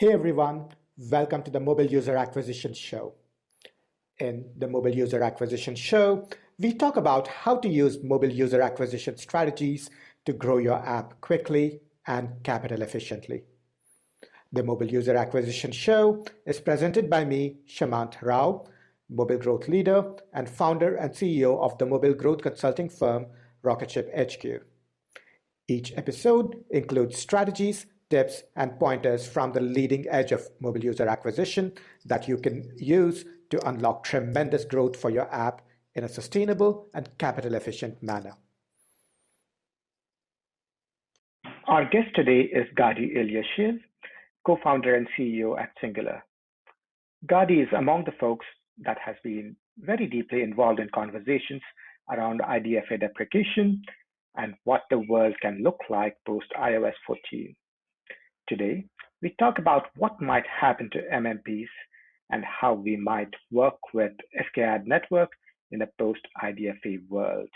Hey everyone, welcome to the Mobile User Acquisition Show. In the Mobile User Acquisition Show, we talk about how to use mobile user acquisition strategies to grow your app quickly and capital efficiently. The Mobile User Acquisition Show is presented by me, Shamant Rao, mobile growth leader and founder and CEO of the mobile growth consulting firm Rocketship HQ. Each episode includes strategies, tips, and pointers from the leading edge of mobile user acquisition that you can use to unlock tremendous growth for your app in a sustainable and capital efficient manner. Our guest today is Gadi Eliashiv, co-founder and CEO at Singular. Gadi is among the folks that has been very deeply involved in conversations around IDFA deprecation and what the world can look like post iOS 14. Today, we talk about what might happen to MMPs and how we might work with SKAdNetwork in a post-IDFA world.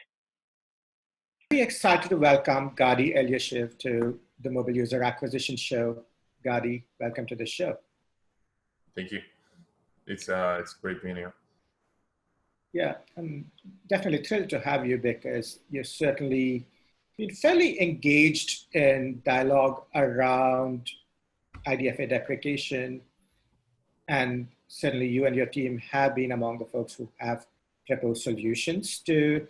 Very excited to welcome Gadi Eliashiv to the Mobile User Acquisition Show. Gadi, welcome to the show. Thank you. It's great being here. Yeah, I'm definitely thrilled to have you because you're certainly been fairly engaged in dialogue around IDFA deprecation, and certainly you and your team have been among the folks who have proposed solutions to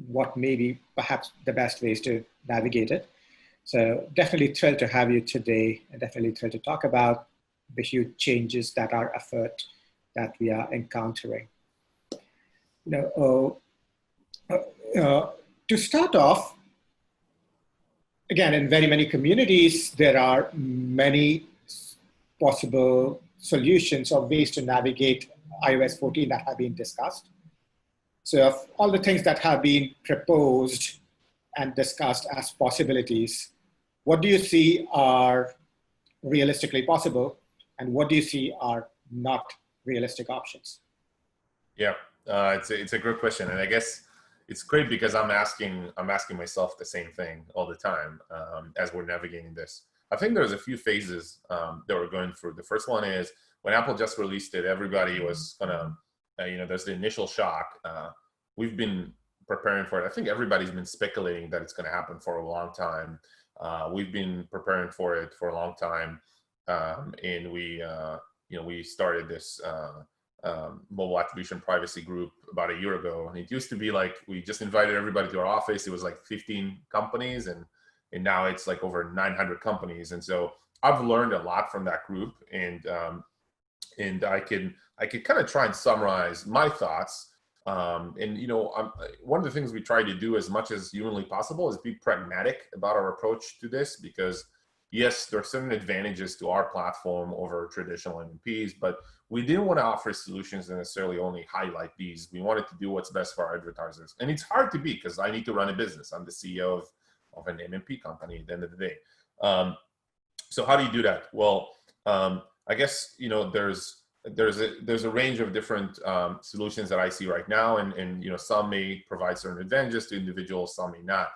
what may be perhaps the best ways to navigate it. So definitely thrilled to have you today, and definitely thrilled to talk about the huge changes that are afoot that we are encountering. To start off, again, in very many communities, there are many possible solutions or ways to navigate iOS 14 that have been discussed. So of all the things that have been proposed and discussed as possibilities, what do you see are realistically possible, and what do you see are not realistic options? Yeah, it's a great question, and I guess it's great because I'm asking myself the same thing all the time as we're navigating this. I think there's a few phases that we're going through. The first one is when Apple just released it, everybody was gonna, there's the initial shock. We've been preparing for it. I think everybody's been speculating that it's going to happen for a long time. We've been preparing for it for a long time, and we started this mobile attribution privacy group about a year ago. And it used to be like we just invited everybody to our office. It was like 15 companies, and now it's like over 900 companies. And so I've learned a lot from that group, and I could kind of try and summarize my thoughts. One of the things we try to do as much as humanly possible is be pragmatic about our approach to this, because yes, there are certain advantages to our platform over traditional MMPs, but we didn't want to offer solutions that necessarily only highlight these. We wanted to do what's best for our advertisers. And it's hard to be, because I need to run a business. I'm the CEO of an MMP company at the end of the day. So how do you do that? Well, I guess, there's a range of different solutions that I see right now, and some may provide certain advantages to individuals, some may not.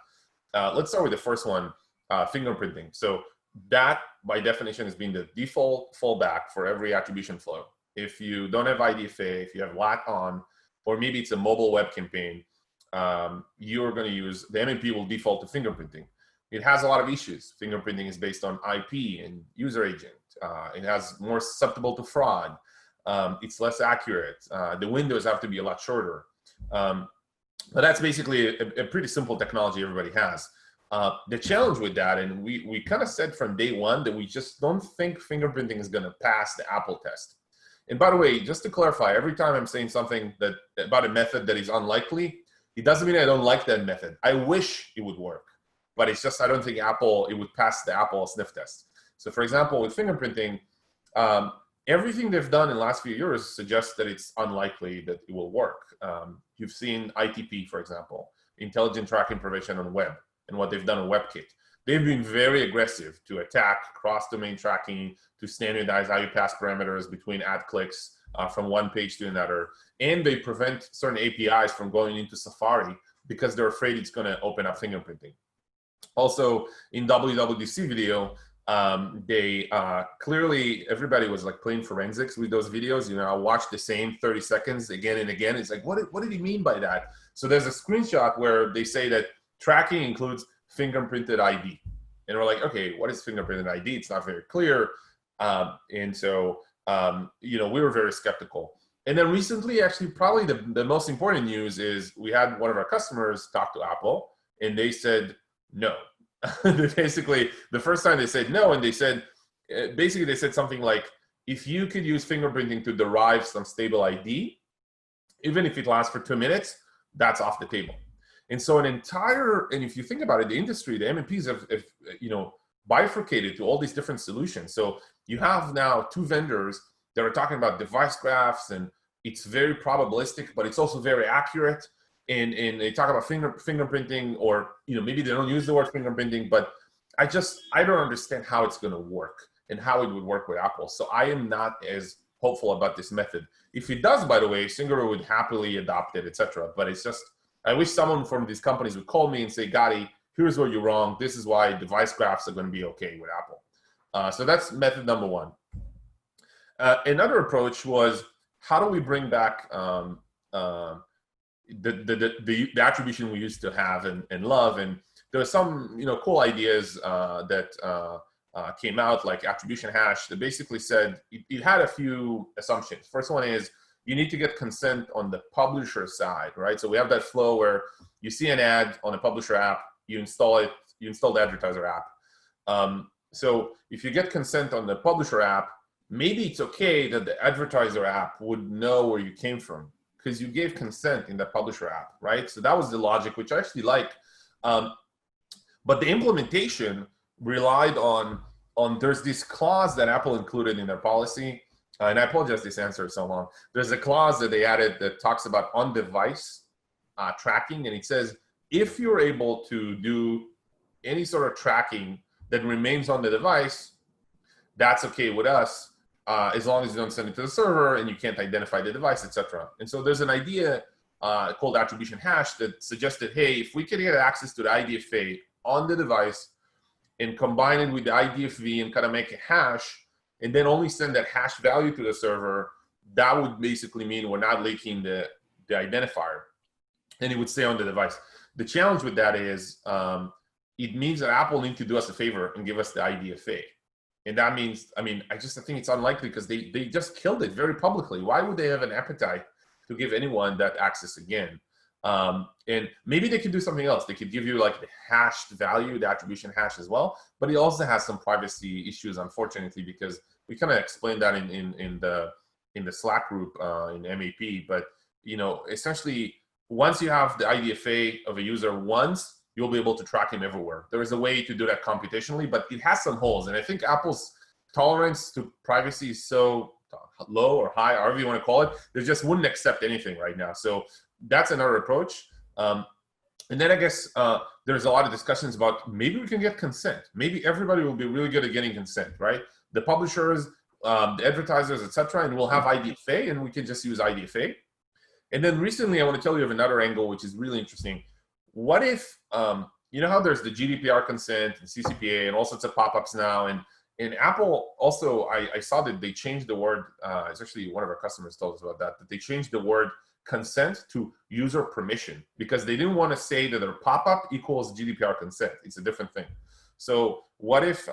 Let's start with the first one, fingerprinting. So that, by definition, has been the default fallback for every attribution flow. If you don't have IDFA, if you have LAT on, or maybe it's a mobile web campaign, you're going to use, the MMP will default to fingerprinting. It has a lot of issues. Fingerprinting is based on IP and user agent. It has more susceptible to fraud. It's less accurate. The windows have to be a lot shorter. But that's basically a pretty simple technology everybody has. The challenge with that, and we kind of said from day one that we just don't think fingerprinting is going to pass the Apple test. And by the way, just to clarify, every time I'm saying something about a method that is unlikely, it doesn't mean I don't like that method. I wish it would work, but it's just I don't think it would pass the Apple sniff test. So for example, with fingerprinting, everything they've done in the last few years suggests that it's unlikely that it will work. You've seen ITP, for example, intelligent tracking prevention on web, and what they've done on WebKit. They've been very aggressive to attack cross-domain tracking, to standardize how you pass parameters between ad clicks from one page to another. And they prevent certain APIs from going into Safari because they're afraid it's going to open up fingerprinting. Also, in WWDC video, They clearly, everybody was like playing forensics with those videos. You know, I watched the same 30 seconds again and again. It's like, what did he mean by that? So there's a screenshot where they say that tracking includes fingerprinted ID. And we're like, okay, what is fingerprinted ID? It's not very clear. And so, you know, we were very skeptical. And then recently, actually, probably the most important news is we had one of our customers talk to Apple, and they said no. Basically, the first time they said no, and they said, basically they said something like, if you could use fingerprinting to derive some stable ID, even if it lasts for 2 minutes, that's off the table. And so and if you think about it, the industry, the MMPs have you know, bifurcated to all these different solutions. So you have now 2 vendors that are talking about device graphs, and it's very probabilistic, but it's also very accurate. And they talk about fingerprinting, or, you know, maybe they don't use the word fingerprinting, but I don't understand how it's going to work and how it would work with Apple. So I am not as hopeful about this method. If it does, by the way, Singular would happily adopt it, etc. But it's just, I wish someone from these companies would call me and say, Gadi, here's where you're wrong. This is why device graphs are going to be okay with Apple. So that's method number 1. Another approach was, how do we bring back the attribution we used to have and love? And there were some, you know, cool ideas that came out, like attribution hash, that basically said it had a few assumptions. First one is you need to get consent on the publisher side, right? So we have that flow where you see an ad on a publisher app, you install it, you install the advertiser app. So if you get consent on the publisher app, maybe it's okay that the advertiser app would know where you came from, because you gave consent in the publisher app, right? So that was the logic, which I actually like. But the implementation relied on there's this clause that Apple included in their policy, and I apologize this answer is so long. There's a clause that they added that talks about on-device tracking, and it says, if you're able to do any sort of tracking that remains on the device, that's okay with us, as long as you don't send it to the server and you can't identify the device, etc. And so there's an idea called attribution hash that suggested, hey, if we could get access to the IDFA on the device and combine it with the IDFV and kind of make a hash, and then only send that hash value to the server, that would basically mean we're not leaking the identifier, and it would stay on the device. The challenge with that is it means that Apple needs to do us a favor and give us the IDFA. And that means, I mean, I think it's unlikely, because they just killed it very publicly. Why would they have an appetite to give anyone that access again? And maybe they could do something else. They could give you like the hashed value, the attribution hash as well. But it also has some privacy issues, unfortunately, because we kind of explained that in the Slack group in MAP. But, you know, essentially, once you have the IDFA of a user once, you'll be able to track him everywhere. There is a way to do that computationally, but it has some holes. And I think Apple's tolerance to privacy is so low or high, however you want to call it, they just wouldn't accept anything right now. So that's another approach. And then I guess there's a lot of discussions about maybe we can get consent. Maybe everybody will be really good at getting consent, right? The publishers, the advertisers, etc., and we'll have IDFA, and we can just use IDFA. And then recently, I want to tell you of another angle, which is really interesting. What if, you know how there's the GDPR consent and CCPA and all sorts of pop-ups now, and Apple also, I saw that they changed the word, it's actually one of our customers told us about that they changed the word consent to user permission, because they didn't want to say that their pop-up equals GDPR consent. It's a different thing. So what if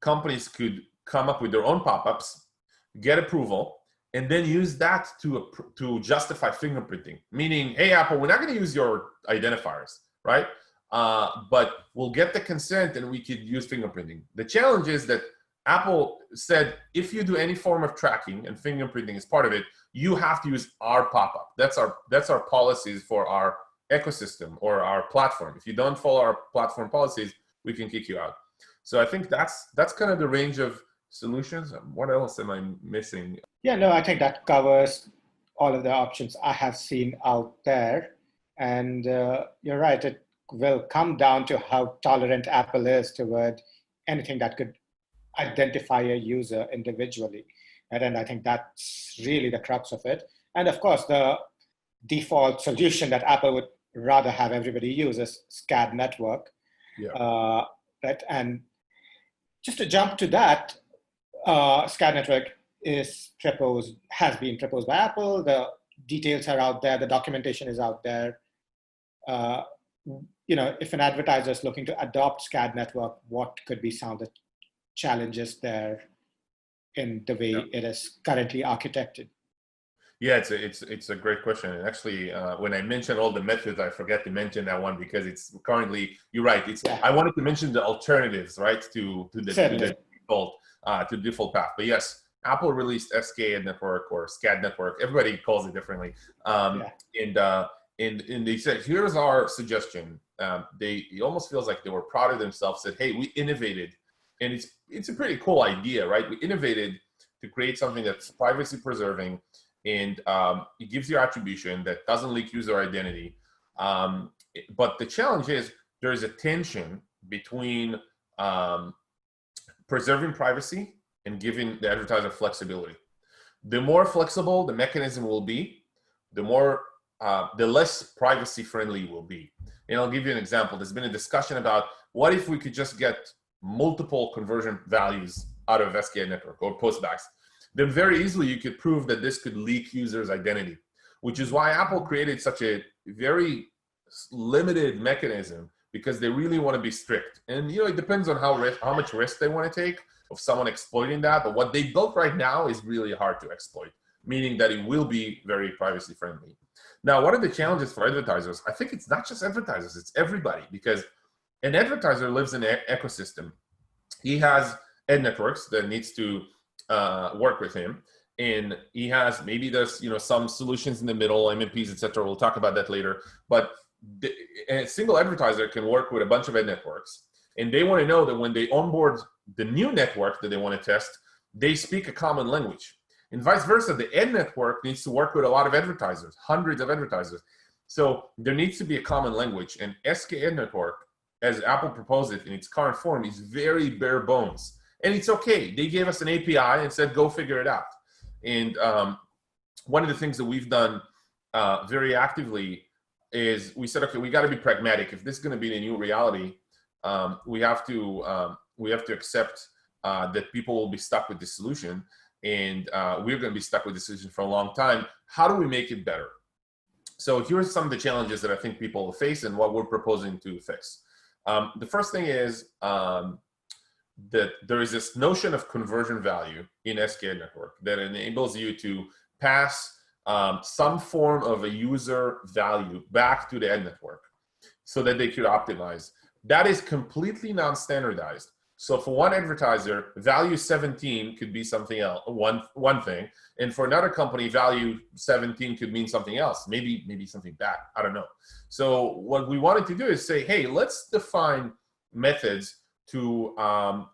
companies could come up with their own pop-ups, get approval, and then use that to justify fingerprinting? Meaning, hey, Apple, we're not going to use your identifiers, right? But we'll get the consent and we could use fingerprinting. The challenge is that Apple said, if you do any form of tracking, and fingerprinting is part of it, you have to use our pop-up. That's our policies for our ecosystem or our platform. If you don't follow our platform policies, we can kick you out. So I think that's kind of the range of solutions. What else am I missing? Yeah, no, I think that covers all of the options I have seen out there. And you're right, it will come down to how tolerant Apple is toward anything that could identify a user individually. And then I think that's really the crux of it. And of course, the default solution that Apple would rather have everybody use is SKAdNetwork. Yeah. Right? And just to jump to that, SKAdNetwork has been proposed by Apple. The details are out there. The documentation is out there. If an advertiser is looking to adopt SKAdNetwork, what could be some of the challenges there in the way it is currently architected? Yeah, it's a great question. And actually, when I mention all the methods, I forget to mention that one because it's currently, you're right. I wanted to mention the alternatives, right, to the default path. But yes, Apple released SKAdNetwork or SKAdNetwork. Everybody calls it differently. And they said, here's our suggestion. It almost feels like they were proud of themselves. Said, hey, we innovated, and it's a pretty cool idea, right? We innovated to create something that's privacy preserving. And it gives you attribution that doesn't leak user identity. But the challenge is there is a tension between preserving privacy and giving the advertiser flexibility. The more flexible the mechanism will be, the less privacy friendly it will be. And I'll give you an example. There's been a discussion about what if we could just get multiple conversion values out of SKAdNetwork or postbacks. Then very easily you could prove that this could leak users' identity, which is why Apple created such a very limited mechanism, because they really want to be strict. And it depends on how much risk they want to take of someone exploiting that. But what they built right now is really hard to exploit, meaning that it will be very privacy friendly. Now, what are the challenges for advertisers? I think it's not just advertisers, it's everybody, because an advertiser lives in an ecosystem. He has ad networks that needs to work with him, and he has there's some solutions in the middle, MMPs, etc. We'll talk about that later. But a single advertiser can work with a bunch of ad networks, and they want to know that when they onboard the new network that they want to test, they speak a common language, and vice versa. The ad network needs to work with a lot of advertisers, hundreds of advertisers. So there needs to be a common language, and SKAdNetwork, as Apple proposed it in its current form, is very bare bones. And it's okay. They gave us an API and said, go figure it out. And one of the things that we've done very actively is we said, okay, we got to be pragmatic. If this is going to be the new reality, we have to accept that people will be stuck with this solution, and we're going to be stuck with this solution for a long time. How do we make it better? So here's some of the challenges that I think people will face and what we're proposing to fix. The first thing is that there is this notion of conversion value in SKAdNetwork that enables you to pass some form of a user value back to the ad network so that they could optimize. That is completely non-standardized. So for one advertiser, value 17 could be something else, one thing, and for another company, value 17 could mean something else, maybe something back, I don't know. So what we wanted to do is say, hey, let's define methods to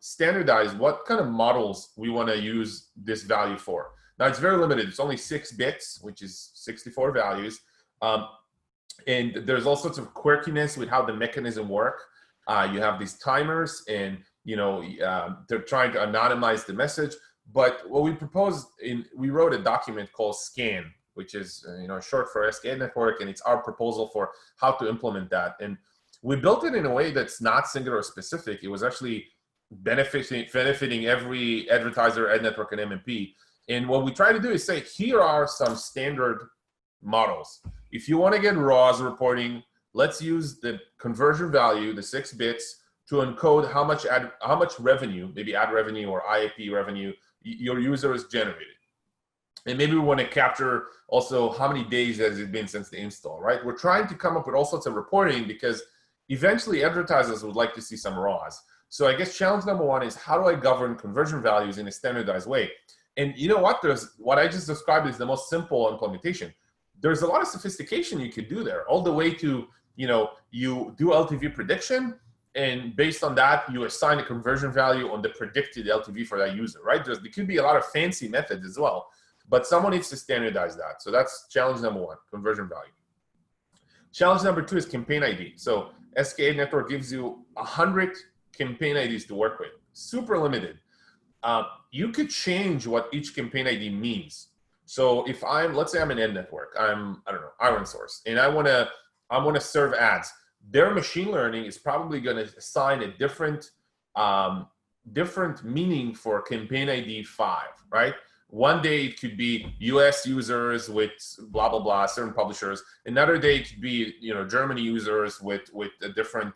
standardize what kind of models we want to use this value for. Now, it's very limited. It's only 6 bits, which is 64 values. And there's all sorts of quirkiness with how the mechanism work. You have these timers, and they're trying to anonymize the message. But what we proposed, we wrote a document called SKAN, which is short for SKAdNetwork, and it's our proposal for how to implement that. And we built it in a way that's not singular specific. It was actually benefiting every advertiser, ad network, and MMP. And what we try to do is say, here are some standard models. If you want to get RAWs reporting, let's use the conversion value, the 6 bits, to encode how much revenue, maybe ad revenue or IAP revenue, your user has generated. And maybe we want to capture also how many days has it been since the install, right? We're trying to come up with all sorts of reporting because eventually advertisers would like to see some RAWs. So I guess challenge number one is, how do I govern conversion values in a standardized way? And you know what? What I just described is the most simple implementation. There's a lot of sophistication you could do there, all the way to, you do LTV prediction, and based on that, you assign a conversion value on the predicted LTV for that user, right? There could be a lot of fancy methods as well, but someone needs to standardize that. So that's challenge number one, conversion value. Challenge number two is campaign ID. So SKAdNetwork gives you 100 campaign IDs to work with, super limited. You could change what each campaign ID means. So if let's say I'm an ad network, I don't know, ironSource, and I want to serve ads. Their machine learning is probably going to assign a different different meaning for campaign ID 5, right? One day it could be US users with blah, blah, blah, certain publishers. Another day it could be, Germany users with a different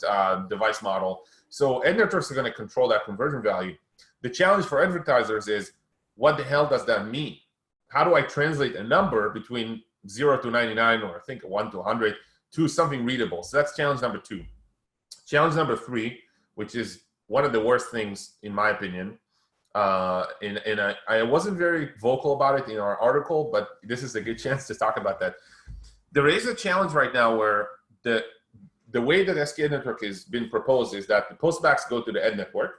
device model. So ad networks are going to control that conversion value. The challenge for advertisers is, what the hell does that mean? How do I translate a number between 0 to 99, or I think 1 to 100, to something readable? So that's challenge number 2. Challenge number 3, which is one of the worst things in my opinion, and I wasn't very vocal about it in our article, but this is a good chance to talk about that. There is a challenge right now where the way that SKAdNetwork has been proposed is that the postbacks go to the ad network,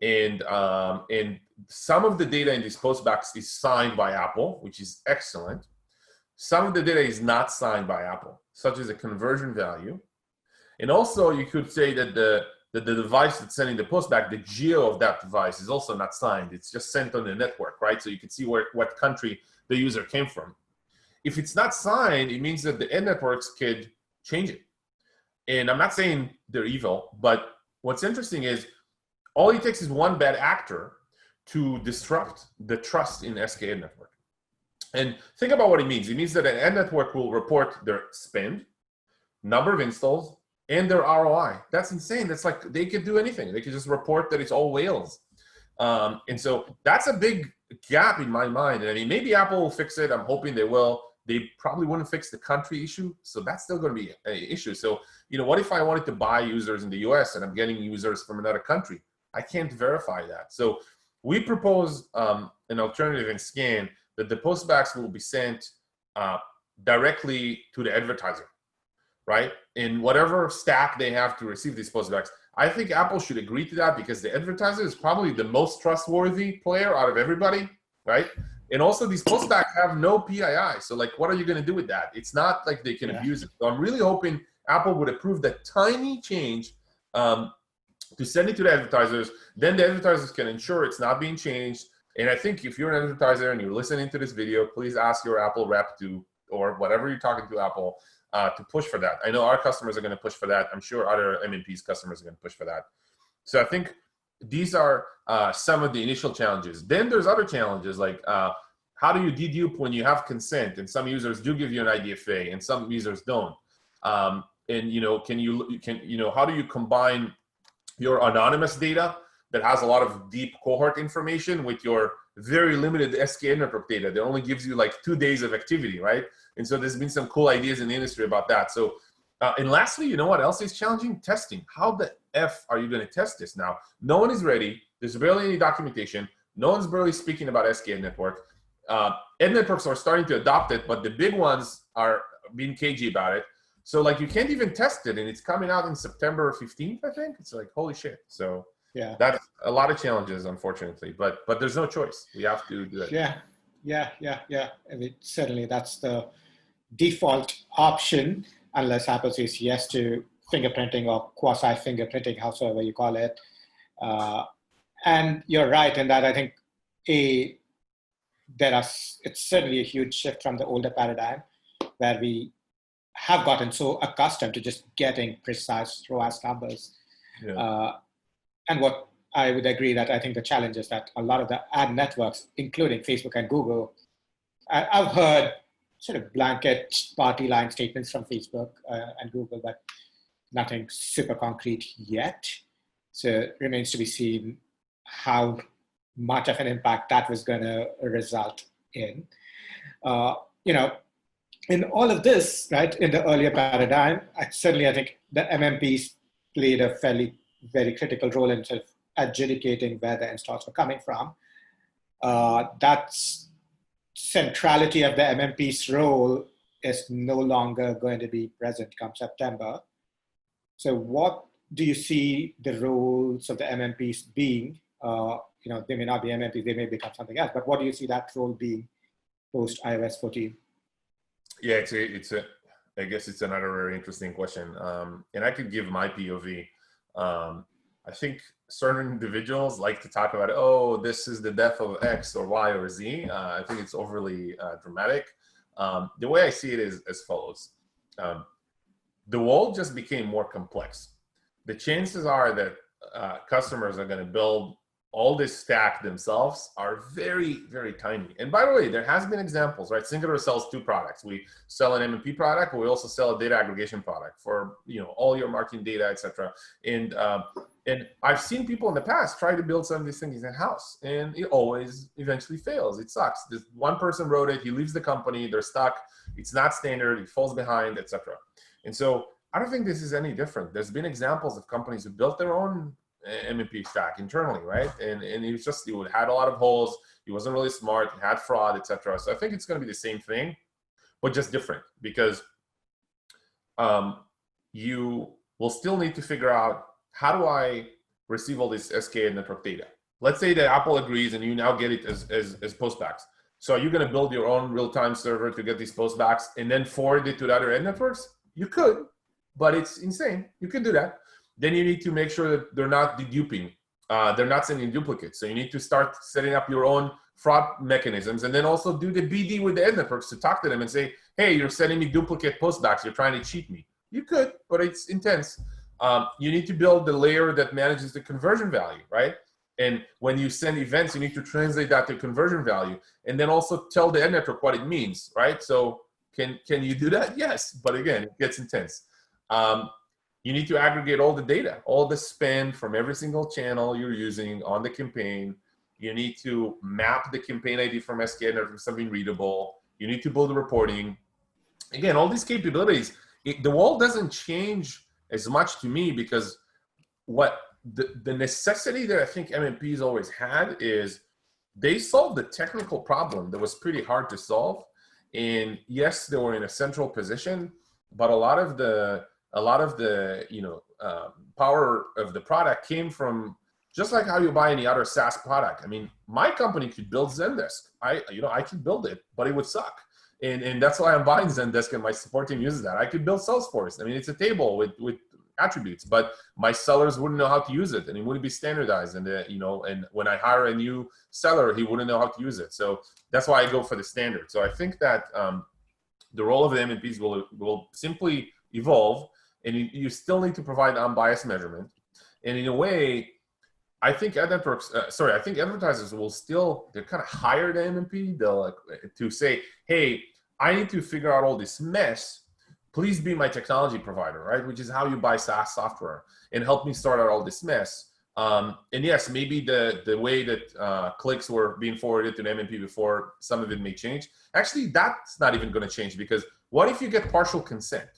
and some of the data in these postbacks is signed by Apple, which is excellent. Some of the data is not signed by Apple, such as a conversion value. And also you could say that the device that's sending the postback, the geo of that device is also not signed. It's just sent on the network, right? So you can see what country the user came from. If it's not signed, it means that the ad networks could change it. And I'm not saying they're evil, but what's interesting is all it takes is one bad actor to disrupt the trust in SKAdNetwork. And think about what it means. It means that an ad network will report their spend, number of installs, and their ROI. That's insane. That's like they could do anything. They could just report that it's all whales. And so that's a big gap in my mind. And I mean, maybe Apple will fix it. I'm hoping they will. They probably wouldn't fix the country issue. So that's still going to be an issue. So, what if I wanted to buy users in the US and I'm getting users from another country? I can't verify that. So we propose an alternative in SKAN that the postbacks will be sent directly to the advertiser, right? In whatever stack they have to receive these postbacks. I think Apple should agree to that because the advertiser is probably the most trustworthy player out of everybody, right? And also these postbacks have no PII. So like, what are you going to do with that? It's not like they can abuse it. So I'm really hoping Apple would approve that tiny change to send it to the advertisers. Then the advertisers can ensure it's not being changed. And I think if you're an advertiser and you're listening to this video, please ask your Apple rep to, or whatever you're talking to Apple, to push for that. I know our customers are going to push for that. I'm sure other MMPs customers are going to push for that. So I think these are some of the initial challenges. Then there's other challenges like how do you dedupe when you have consent? And some users do give you an IDFA and some users don't. And how do you combine your anonymous data that has a lot of deep cohort information with your very limited SKAdNetwork data that only gives you like 2 days of activity, right? And so there's been some cool ideas in the industry about that. So, and lastly, you know what else is challenging? Testing. How the F are you going to test this now? No one is ready. There's barely any documentation. No one's barely speaking about SKAdNetwork. Ad networks are starting to adopt it, but the big ones are being cagey about it. So like you can't even test it, and it's coming out in September 15th, I think. It's like, holy shit. So yeah, that's a lot of challenges, unfortunately, but there's no choice. We have to do it. Yeah. I mean, certainly that's the default option, unless Apple says yes to fingerprinting or quasi-fingerprinting, however you call it. And you're right in that I think it's certainly a huge shift from the older paradigm where we have gotten so accustomed to just getting precise ROAS numbers. Yeah. And what I would agree that I think the challenge is that a lot of the ad networks, including Facebook and Google, I've heard sort of blanket party line statements from Facebook and Google, but nothing super concrete yet. So it remains to be seen how much of an impact that was going to result in. In all of this, right, in the earlier paradigm, I think the MMPs played a very critical role in sort of adjudicating where the installs were coming from. That's centrality of the MMP's role is no longer going to be present come September. So what do you see the roles of the MMPs being? They may not be MMPs, they may become something else, but what do you see that role being post iOS 14? Yeah, I guess it's another very interesting question. And I could give my POV. I think certain individuals like to talk about, oh, this is the death of X or Y or Z. I think it's overly dramatic. The way I see it is as follows. The world just became more complex. The chances are that customers are going to build all this stack themselves are very, very tiny. And by the way, there has been examples, right? Singular sells two products. We sell an MMP product, but we also sell a data aggregation product for, you know, all your marketing data, etc. And I've seen people in the past try to build some of these things in-house, and it always eventually fails. It sucks. This one person wrote it, he leaves the company, they're stuck, it's not standard, it falls behind, etc. And so I don't think this is any different. There's been examples of companies who built their own MMP stack internally, right? And it had a lot of holes. It wasn't really smart. It had fraud, etc. So I think it's going to be the same thing, but just different, because you will still need to figure out, how do I receive all this SKAdNetwork data? Let's say that Apple agrees and you now get it as postbacks. So are you going to build your own real-time server to get these postbacks and then forward it to the other ad networks? You could, but it's insane. You could do that. Then you need to make sure that they're not deduping. They're not sending duplicates. So you need to start setting up your own fraud mechanisms, and then also do the BD with the ad networks to talk to them and say, hey, you're sending me duplicate postbacks. You're trying to cheat me. You could, but it's intense. You need to build the layer that manages the conversion value, right? And when you send events, you need to translate that to conversion value, and then also tell the ad network what it means, right? So can you do that? Yes, but again, it gets intense. You need to aggregate all the data, all the spend from every single channel you're using on the campaign. You need to map the campaign ID from SKAdNetwork to something readable. You need to build the reporting. Again, all these capabilities, the world doesn't change as much to me, because what the necessity that I think MMPs always had is they solved the technical problem that was pretty hard to solve. And yes, they were in a central position, but a lot of the power of the product came from, just like how you buy any other SaaS product. I mean, my company could build Zendesk. I could build it, but it would suck. And that's why I'm buying Zendesk, and my support team uses that. I could build Salesforce. I mean, it's a table with attributes, but my sellers wouldn't know how to use it, and it wouldn't be standardized. And and when I hire a new seller, he wouldn't know how to use it. So that's why I go for the standard. So I think that the role of the MMPs will simply evolve, and you still need to provide unbiased measurement. And in a way, I think advertisers will still, they're kind of hire the MMP. They'll to say, hey, I need to figure out all this mess. Please be my technology provider, right? Which is how you buy SaaS software, and help me sort out all this mess. And yes, maybe the way that clicks were being forwarded to an MMP before, some of it may change. Actually, that's not even going to change, because what if you get partial consent?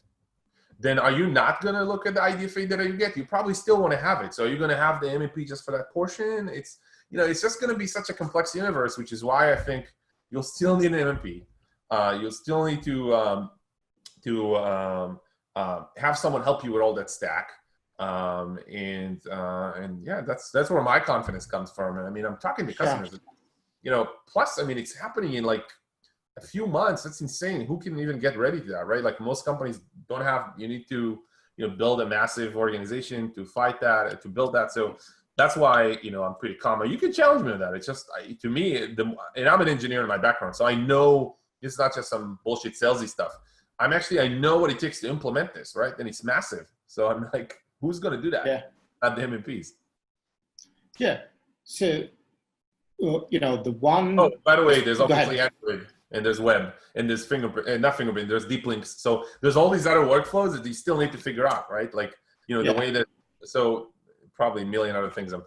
Then are you not going to look at the IDFA data you get? You probably still want to have it. So are you going to have the MMP just for that portion? It's just going to be such a complex universe, which is why I think you'll still need an MMP. You'll still need to have someone help you with all that stack. And yeah, that's where my confidence comes from. And I mean, I'm talking to customers, plus, I mean, it's happening in like a few months. That's insane. Who can even get ready to that, right? Like, most companies don't have, you need to, build a massive organization to fight that, to build that. So that's why, I'm pretty calm. You can challenge me on that. It's just, to me, and I'm an engineer in my background, so I know it's not just some bullshit salesy stuff. I know what it takes to implement this, right? And it's massive. So I'm like, who's going to do that? Yeah. Not the MMPs. Yeah. So, the one. Oh, by the way, there's obviously Android, and there's web, and there's not fingerprint, there's deep links. So there's all these other workflows that you still need to figure out, right? Like, the way that, so probably a million other things I'm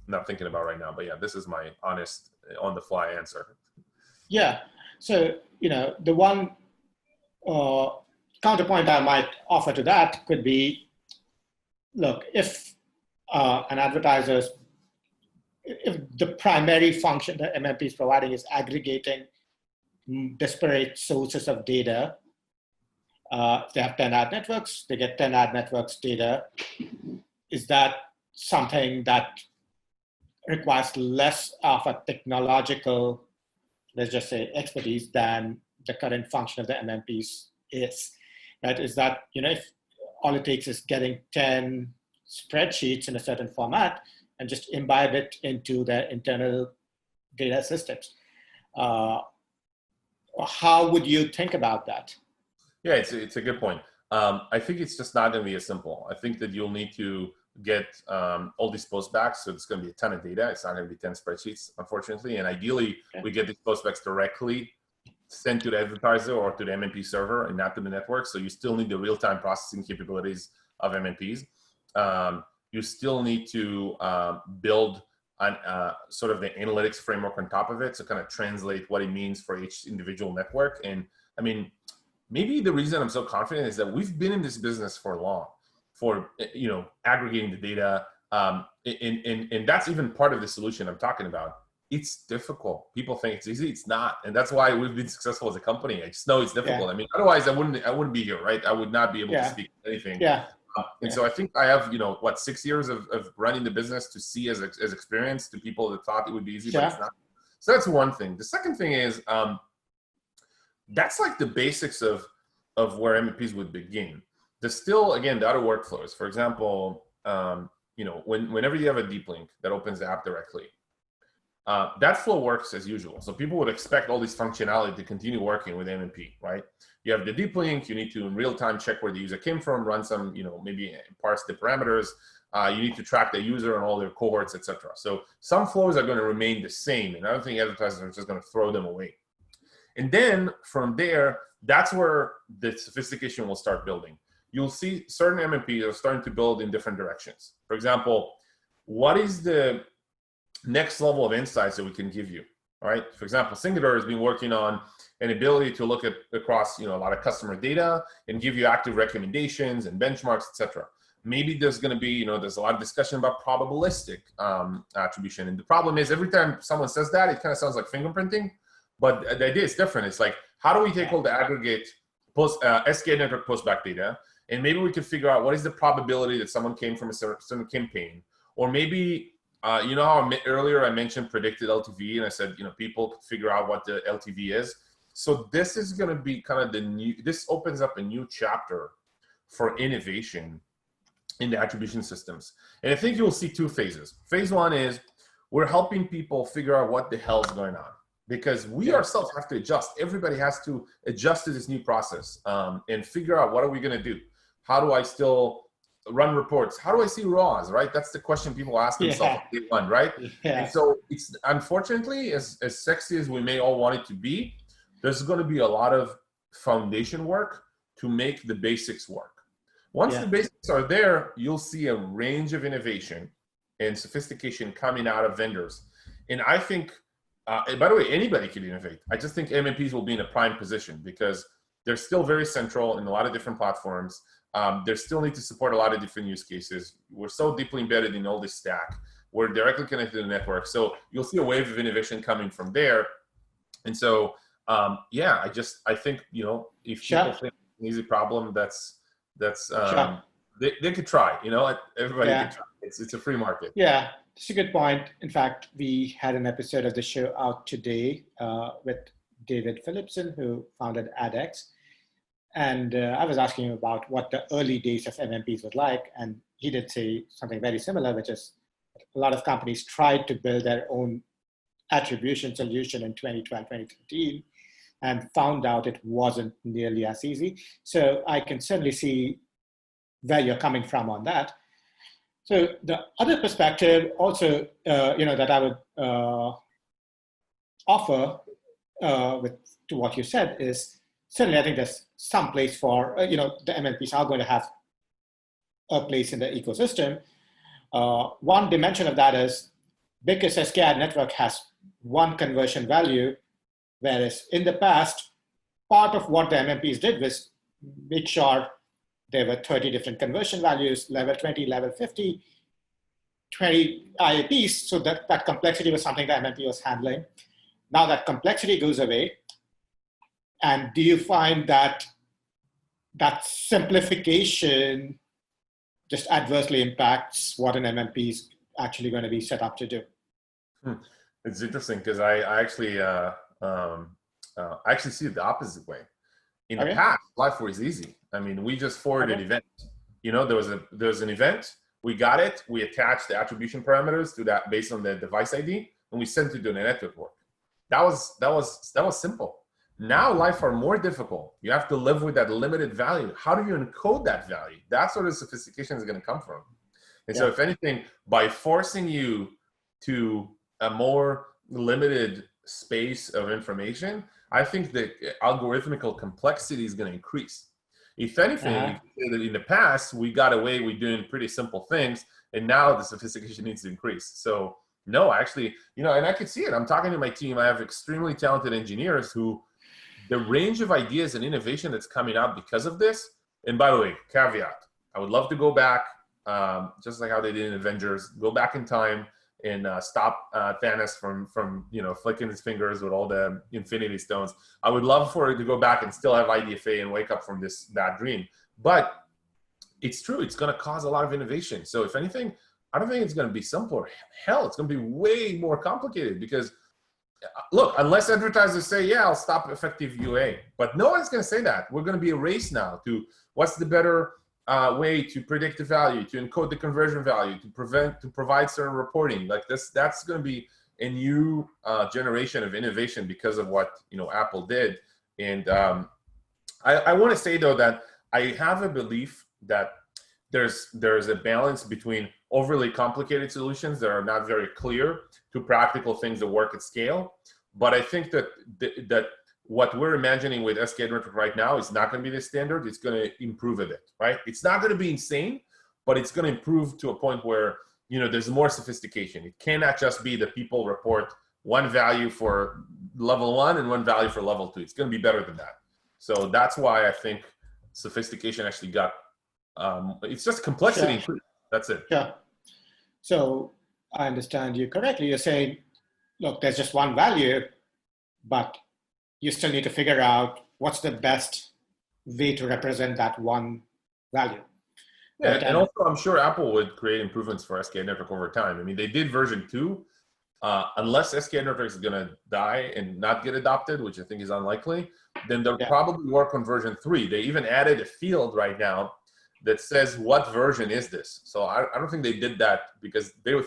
not thinking about right now. But yeah, this is my honest, on the fly answer. Yeah. So, the one counterpoint I might offer to that could be, look, if an advertiser's, if the primary function that MMP is providing is aggregating disparate sources of data, if they have 10 ad networks, they get 10 ad networks data. Is that something that requires less of a technological, let's just say, expertise than the current function of the MMPs is? Right? Is that, if all it takes is getting 10 spreadsheets in a certain format and just imbibe it into their internal data systems? How would you think about that? Yeah, it's a good point. I think it's just not going to be as simple. I think that you'll need to get all these postbacks. So it's going to be a ton of data. It's not going to be 10 spreadsheets, unfortunately. And ideally, we get these postbacks directly sent to the advertiser or to the MMP server and not to the network. So you still need the real-time processing capabilities of MMPs. You still need to build on sort of the analytics framework on top of it to kind of translate what it means for each individual network. And I mean, maybe the reason I'm so confident is that we've been in this business for long, for aggregating the data, and that's even part of the solution I'm talking about. It's difficult. People think it's easy. It's not, and that's why we've been successful as a company. I just know it's difficult. I mean, otherwise I wouldn't be here, right? I would not be able to speak anything. And so I think I have 6 years of running the business to see as experience to people that thought it would be easy, but it's not. So that's one thing. The second thing is that's like the basics of where MMPs would begin. There's still, again, the other workflows. For example, whenever you have a deep link that opens the app directly, that flow works as usual. So people would expect all this functionality to continue working with MMP, right? You have the deep link, you need to in real time check where the user came from, run some, maybe parse the parameters. You need to track the user and all their cohorts, etc. So some flows are going to remain the same, and I don't think advertisers are just going to throw them away. And then from there, that's where the sophistication will start building. You'll see certain MMPs are starting to build in different directions. For example, what is the next level of insights that we can give you, all right? For example, Singular has been working on an ability to look at across a lot of customer data and give you active recommendations and benchmarks, etc. Maybe there's going to be, there's a lot of discussion about probabilistic attribution. And the problem is every time someone says that, it kind of sounds like fingerprinting, but the idea is different. It's like, how do we take all the aggregate SKAdNetwork postback data, and maybe we can figure out what is the probability that someone came from a certain campaign, or maybe how earlier I mentioned predicted LTV, and I said, people could figure out what the LTV is. So this is going to be kind of this opens up a new chapter for innovation in the attribution systems. And I think you'll see two phases. Phase one is we're helping people figure out what the hell is going on, because we ourselves have to adjust. Everybody has to adjust to this new process and figure out, what are we going to do? How do I still run reports? How do I see RAWs, right? That's the question people ask themselves on day one, right? And so it's, unfortunately, as sexy as we may all want it to be, there's going to be a lot of foundation work to make the basics work. Once the basics are there, you'll see a range of innovation and sophistication coming out of vendors. And I think, by the way, anybody can innovate. I just think MMPs will be in a prime position because they're still very central in a lot of different platforms. They still need to support a lot of different use cases. We're so deeply embedded in all this stack. We're directly connected to the network. So you'll see a wave of innovation coming from there. And so, I think, if people think it's an easy problem, they could try, everybody can try. It's a free market. Yeah, it's a good point. In fact, we had an episode of the show out today with David Phillipson, who founded AdX. And I was asking him about what the early days of MMPs was like. And he did say something very similar, which is a lot of companies tried to build their own attribution solution in 2012, 2013, and found out it wasn't nearly as easy. So I can certainly see where you're coming from on that. So the other perspective also, that I would offer to what you said is, certainly I think there's some place for, the MMPs are going to have a place in the ecosystem. One dimension of that is because SKAdNetwork has one conversion value, whereas in the past, part of what the MMPs did was make sure there were 30 different conversion values, level 20, level 50, 20 IAPs, so that complexity was something that MMP was handling. Now that complexity goes away, and do you find that simplification just adversely impacts what an MMP is actually going to be set up to do? It's interesting because I actually see it the opposite way. In the past, life was easy. I mean, we just forwarded event. There was an event. We got it. We attached the attribution parameters to that based on the device ID, and we sent it to the network. That was simple. Now life are more difficult. You have to live with that limited value. How do you encode that value? That's where the sophistication is going to come from. And so if anything, by forcing you to a more limited space of information, I think the algorithmical complexity is going to increase. If anything, you can say that in the past, we got away with doing pretty simple things, and now the sophistication needs to increase. So no, actually, you know, and I can see it. I'm talking to my team. I have extremely talented engineers who, the range of ideas and innovation that's coming out because of this. And by the way, caveat, I would love to go back, just like how they did in Avengers, go back in time and stop Thanos from you know, flicking his fingers with all the Infinity Stones. I would love for it to go back and still have IDFA and wake up from that dream. But it's true, it's going to cause a lot of innovation. So if anything, I don't think it's going to be simpler. Hell, it's going to be way more complicated because, look, unless advertisers say, yeah, I'll stop effective UA, but no one's going to say that. We're going to be a race now to what's the better way to predict the value, to encode the conversion value, to provide certain reporting. Like this, that's going to be a new generation of innovation because of what, you know, Apple did. And I want to say though that I have a belief that there's a balance between overly complicated solutions that are not very clear to practical things that work at scale. But I think that that what we're imagining with SKAdNetwork right now is not going to be the standard. It's going to improve a bit, right? It's not going to be insane, but it's going to improve to a point where, you know, there's more sophistication. It cannot just be that people report one value for level 1 and one value for level 2. It's going to be better than that. So that's why I think sophistication actually got, it's just complexity. Sure. That's it. Yeah. So I understand you correctly. You're saying, look, there's just one value, but you still need to figure out what's the best way to represent that one value. Yeah, Right? and also I'm sure Apple would create improvements for SKAdNetwork over time. I mean, they did version 2. Unless SKAdNetwork is going to die and not get adopted, which I think is unlikely, then they'll probably work on version 3. They even added a field right now that says what version is this. So I don't think they did that because they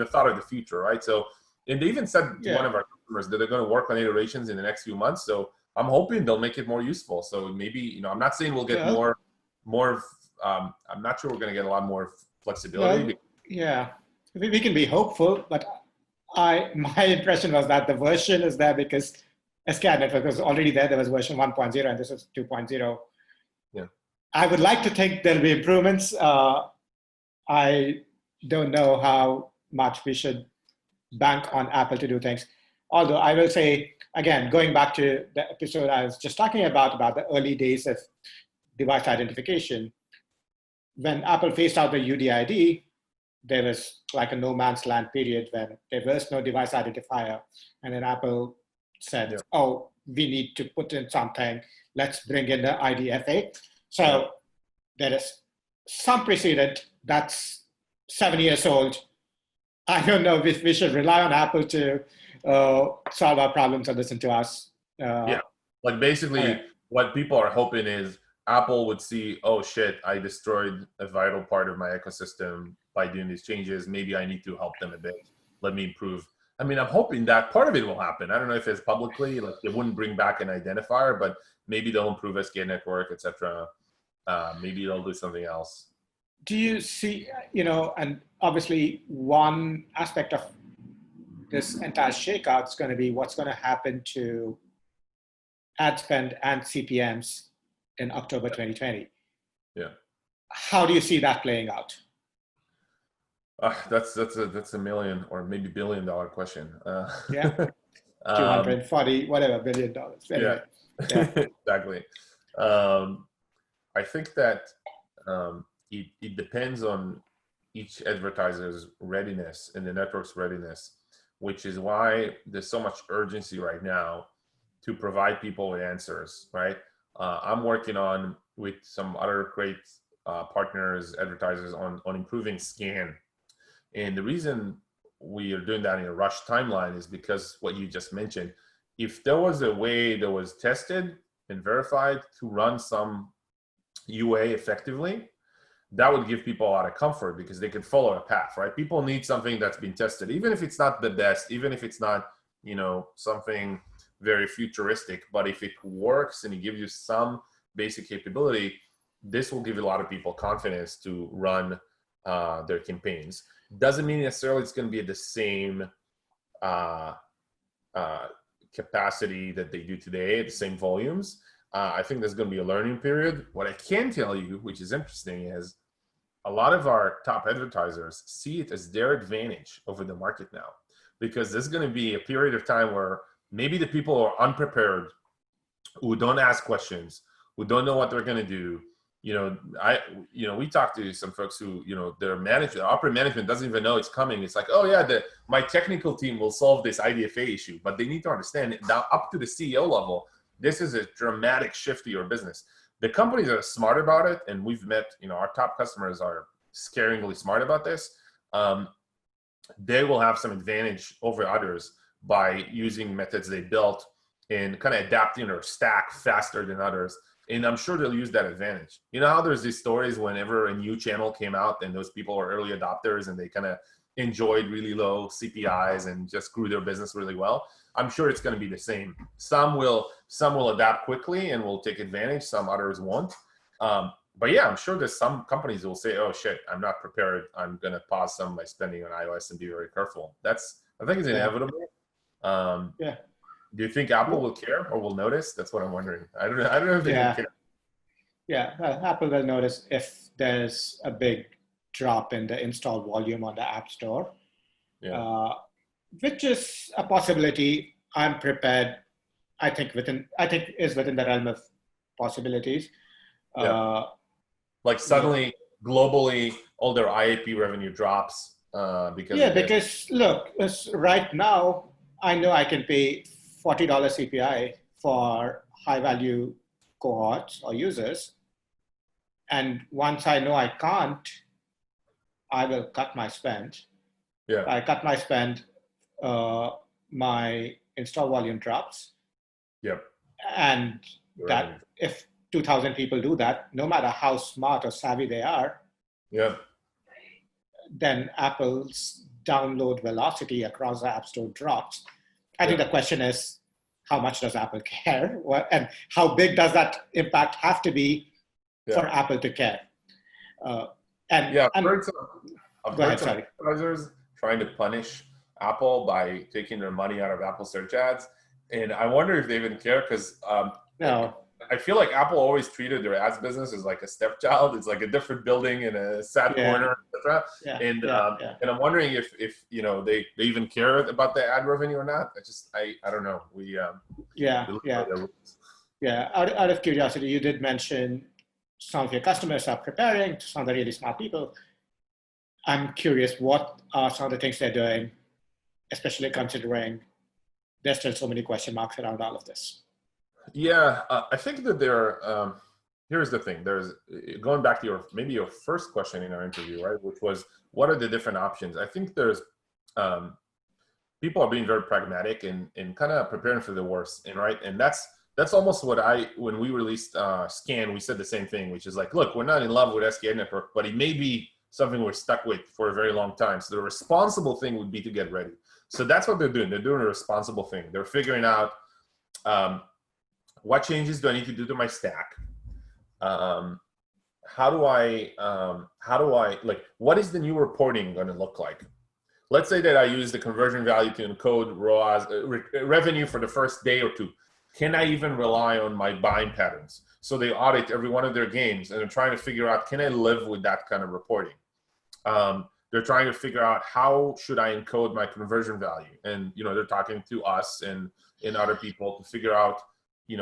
thought of the future, right? So, and they even said to one of our customers that they're going to work on iterations in the next few months. So I'm hoping they'll make it more useful. So maybe, you know, I'm not saying we'll get more. I'm not sure we're going to get a lot more flexibility. Well, we can be hopeful, but my impression was that the version is there because SKAdNetwork was already there. There was version 1.0 and this is 2.0. Yeah. I would like to think there'll be improvements. I don't know how much we should bank on Apple to do things. Although I will say, again, going back to the episode I was just talking about the early days of device identification, when Apple phased out the UDID, there was like a no man's land period when there was no device identifier. And then Apple said, oh, we need to put in something. Let's bring in the IDFA. So there is some precedent that's 7 years old. I don't know if we should rely on Apple to solve our problems or listen to us. Like basically what people are hoping is Apple would see, oh shit, I destroyed a vital part of my ecosystem by doing these changes. Maybe I need to help them a bit. Let me improve. I mean, I'm hoping that part of it will happen. I don't know if it's publicly, like they wouldn't bring back an identifier, but maybe they'll improve SKAdNetwork, etc. Maybe they'll do something else. Do you see, you know, and obviously one aspect of this entire shakeout is going to be what's going to happen to ad spend and CPMs in October 2020. Yeah. How do you see that playing out? That's a million or maybe $1 billion question. 240 whatever $1 billion. Anyway. Yeah. Exactly. I think that it depends on each advertiser's readiness and the network's readiness, which is why there's so much urgency right now to provide people with answers, right? I'm working on with some other great partners, advertisers on improving scan. And the reason we are doing that in a rush timeline is because what you just mentioned. If there was a way that was tested and verified to run some UA effectively, that would give people a lot of comfort because they could follow a path, right? People need something that's been tested, even if it's not the best, even if it's not, you know, something very futuristic, but if it works and it gives you some basic capability, this will give a lot of people confidence to run their campaigns. Doesn't mean necessarily it's going to be at the same capacity that they do today, at the same volumes. I think there's going to be a learning period. What I can tell you, which is interesting, is a lot of our top advertisers see it as their advantage over the market now, because there's going to be a period of time where maybe the people are unprepared, who don't ask questions, who don't know what they're going to do. We talked to some folks who, their upper management doesn't even know it's coming. It's like, oh yeah, my technical team will solve this IDFA issue, but they need to understand now up to the CEO level, this is a dramatic shift to your business. The companies are smart about it, and we've met, our top customers are scaringly smart about this. They will have some advantage over others by using methods they built and kind of adapting their stack faster than others. And I'm sure they'll use that advantage. You know how there's these stories whenever a new channel came out and those people are early adopters and they kind of enjoyed really low CPIs and just grew their business really well. I'm sure it's going to be the same. Some will adapt quickly and will take advantage. Some others won't. But yeah, I'm sure there's some companies will say, oh shit, I'm not prepared. I'm going to pause some of my spending on iOS and be very careful. I think it's inevitable. Yeah. Do you think Apple will care or will notice? That's what I'm wondering. I don't know if they will care. Yeah, Apple will notice if there's a big drop in the install volume on the App Store, which is a possibility. I'm prepared. I think is within the realm of possibilities. Like suddenly, globally, all their IAP revenue drops because look, right now I know I can pay $40 CPI for high value cohorts or users. And once I know I can't, I will cut my spend. Yeah. I cut my spend, my install volume drops. Yep. And that if 2,000 people do that, no matter how smart or savvy they are, then Apple's download velocity across the App Store drops. I think the question is, how much does Apple care? And how big does that impact have to be for Apple to care? I've heard some advertisers trying to punish Apple by taking their money out of Apple search ads. And I wonder if they even care, because I feel like Apple always treated their ads business as like a stepchild. It's like a different building in a sad corner, etc. And I'm wondering if they even care about the ad revenue or not. I don't know. Out of curiosity, you did mention some of your customers are preparing, some of the really smart people. I'm curious, what are some of the things they're doing, especially considering there's still so many question marks around all of this? I think that here's the thing. There's, going back to your first question in our interview, right, which was, what are the different options? I think there's people are being very pragmatic and kind of preparing for the worst, and that's almost what when we released Scan, we said the same thing, which is like, look, we're not in love with SKAdNetwork, but it may be something we're stuck with for a very long time. So the responsible thing would be to get ready. So that's what they're doing. They're doing a responsible thing. They're figuring out what changes do I need to do to my stack? How do I what is the new reporting going to look like? Let's say that I use the conversion value to encode ROAS, revenue for the first day or two. Can I even rely on my buying patterns? So they audit every one of their games and they're trying to figure out, can I live with that kind of reporting? They're trying to figure out, how should I encode my conversion value? And, they're talking to us and other people to figure out,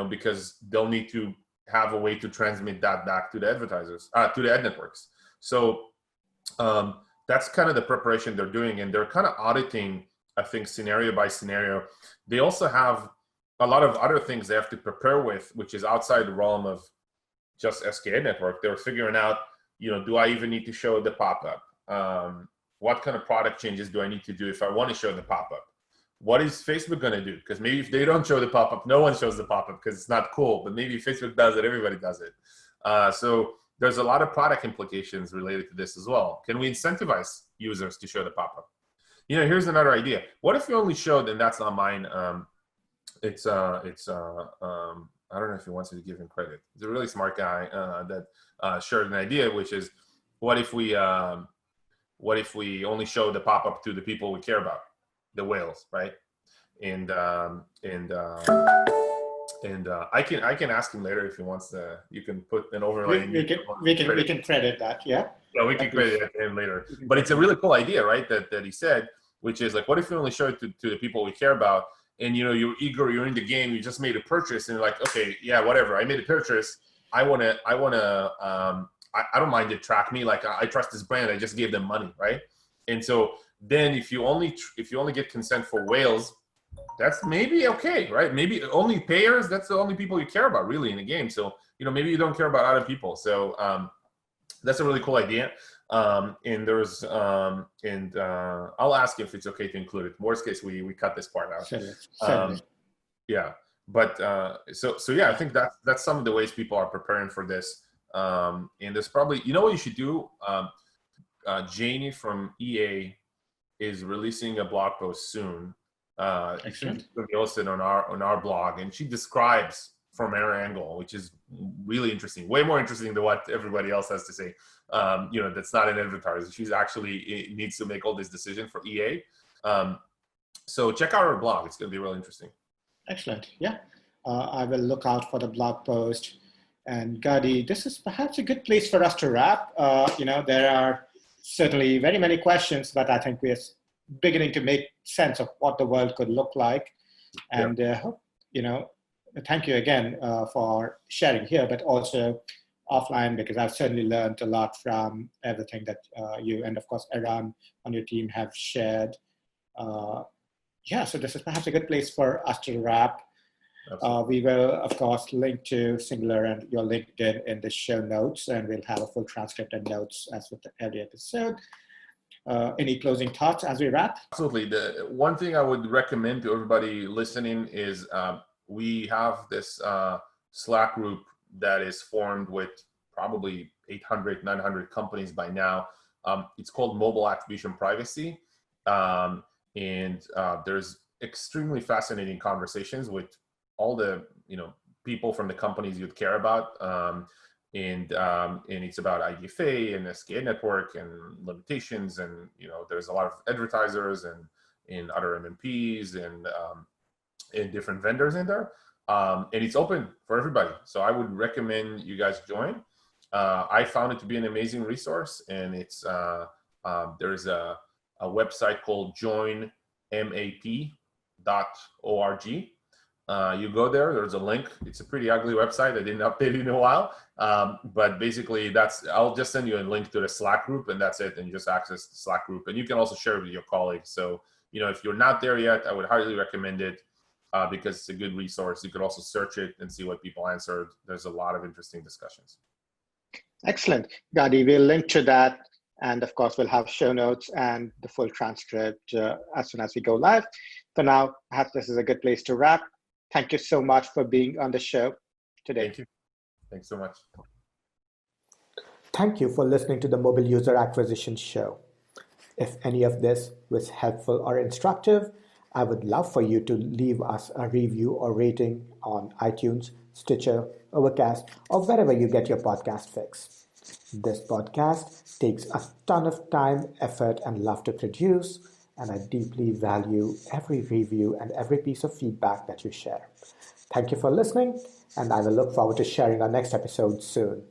because they'll need to have a way to transmit that back to the advertisers, to the ad networks. So that's kind of the preparation they're doing, and they're kind of auditing, I think, scenario by scenario. They also have a lot of other things they have to prepare with, which is outside the realm of just SKAdNetwork. They're figuring out, do I even need to show the pop-up? What kind of product changes do I need to do if I want to show the pop-up? What is Facebook going to do? Because maybe if they don't show the pop-up, no one shows the pop-up because it's not cool. But maybe if Facebook does it, everybody does it. So there's a lot of product implications related to this as well. Can we incentivize users to show the pop-up? Here's another idea. What if you only showed, and that's not mine, I don't know if he wants me to give him credit. He's a really smart guy that shared an idea, which is, what if we what if we only show the pop-up to the people we care about, the whales, right? And I can ask him later if he wants to. You can put an overlay. We can credit that, yeah. Yeah, we can credit it to him later. But it's a really cool idea, right? That he said, which is like, what if we only show it to the people we care about? And you're eager, you're in the game, you just made a purchase, and you're like, okay, yeah, whatever. I made a purchase. I don't mind it track me. Like, I trust this brand. I just gave them money, right? And so then if you only get consent for whales, that's maybe okay, right? Maybe only payers. That's the only people you care about really in the game. So maybe you don't care about other people. So that's a really cool idea. And there's I'll ask if it's okay to include it. Worst case, we cut this part out. Yeah, but so yeah, I think that's some of the ways people are preparing for this. And there's probably, what you should do. Janie from EA is releasing a blog post soon. Excellent. Posted on our blog, and she describes from her angle, which is really interesting, way more interesting than what everybody else has to say. That's not an advertiser. She's actually needs to make all this decision for EA. So check out her blog. It's going to be really interesting. Excellent. Yeah, I will look out for the blog post. And Gadi, this is perhaps a good place for us to wrap. There are certainly very many questions, but I think we're beginning to make sense of what the world could look like. And, thank you again for sharing here, but also offline, because I've certainly learned a lot from everything that you and, of course, Eran on your team have shared. So this is perhaps a good place for us to wrap. We will, of course, link to Singular and your LinkedIn in the show notes, and we'll have a full transcript and notes as with every episode. Any closing thoughts as we wrap? Absolutely. The one thing I would recommend to everybody listening is we have this Slack group that is formed with probably 800, 900 companies by now. It's called Mobile Attribution Privacy. And there's extremely fascinating conversations with all the people from the companies you'd care about. And it's about IDFA and SKAdNetwork and limitations, and there's a lot of advertisers and other MMPs and different vendors in there, and it's open for everybody. So I would recommend you guys join. I found it to be an amazing resource, and it's there's a website called joinmap.org. You go there, there's a link. It's a pretty ugly website. I didn't update it in a while. But basically I'll just send you a link to the Slack group, and that's it. And you just access the Slack group, and you can also share it with your colleagues. So, if you're not there yet, I would highly recommend it because it's a good resource. You could also search it and see what people answered. There's a lot of interesting discussions. Excellent. Gadi, we'll link to that. And of course, we'll have show notes and the full transcript as soon as we go live. For now, perhaps this is a good place to wrap. Thank you so much for being on the show today. Thank you. Thanks so much. Thank you for listening to the Mobile User Acquisition Show. If any of this was helpful or instructive, I would love for you to leave us a review or rating on iTunes, Stitcher, Overcast, or wherever you get your podcast fix. This podcast takes a ton of time, effort, and love to produce, and I deeply value every review and every piece of feedback that you share. Thank you for listening, and I will look forward to sharing our next episode soon.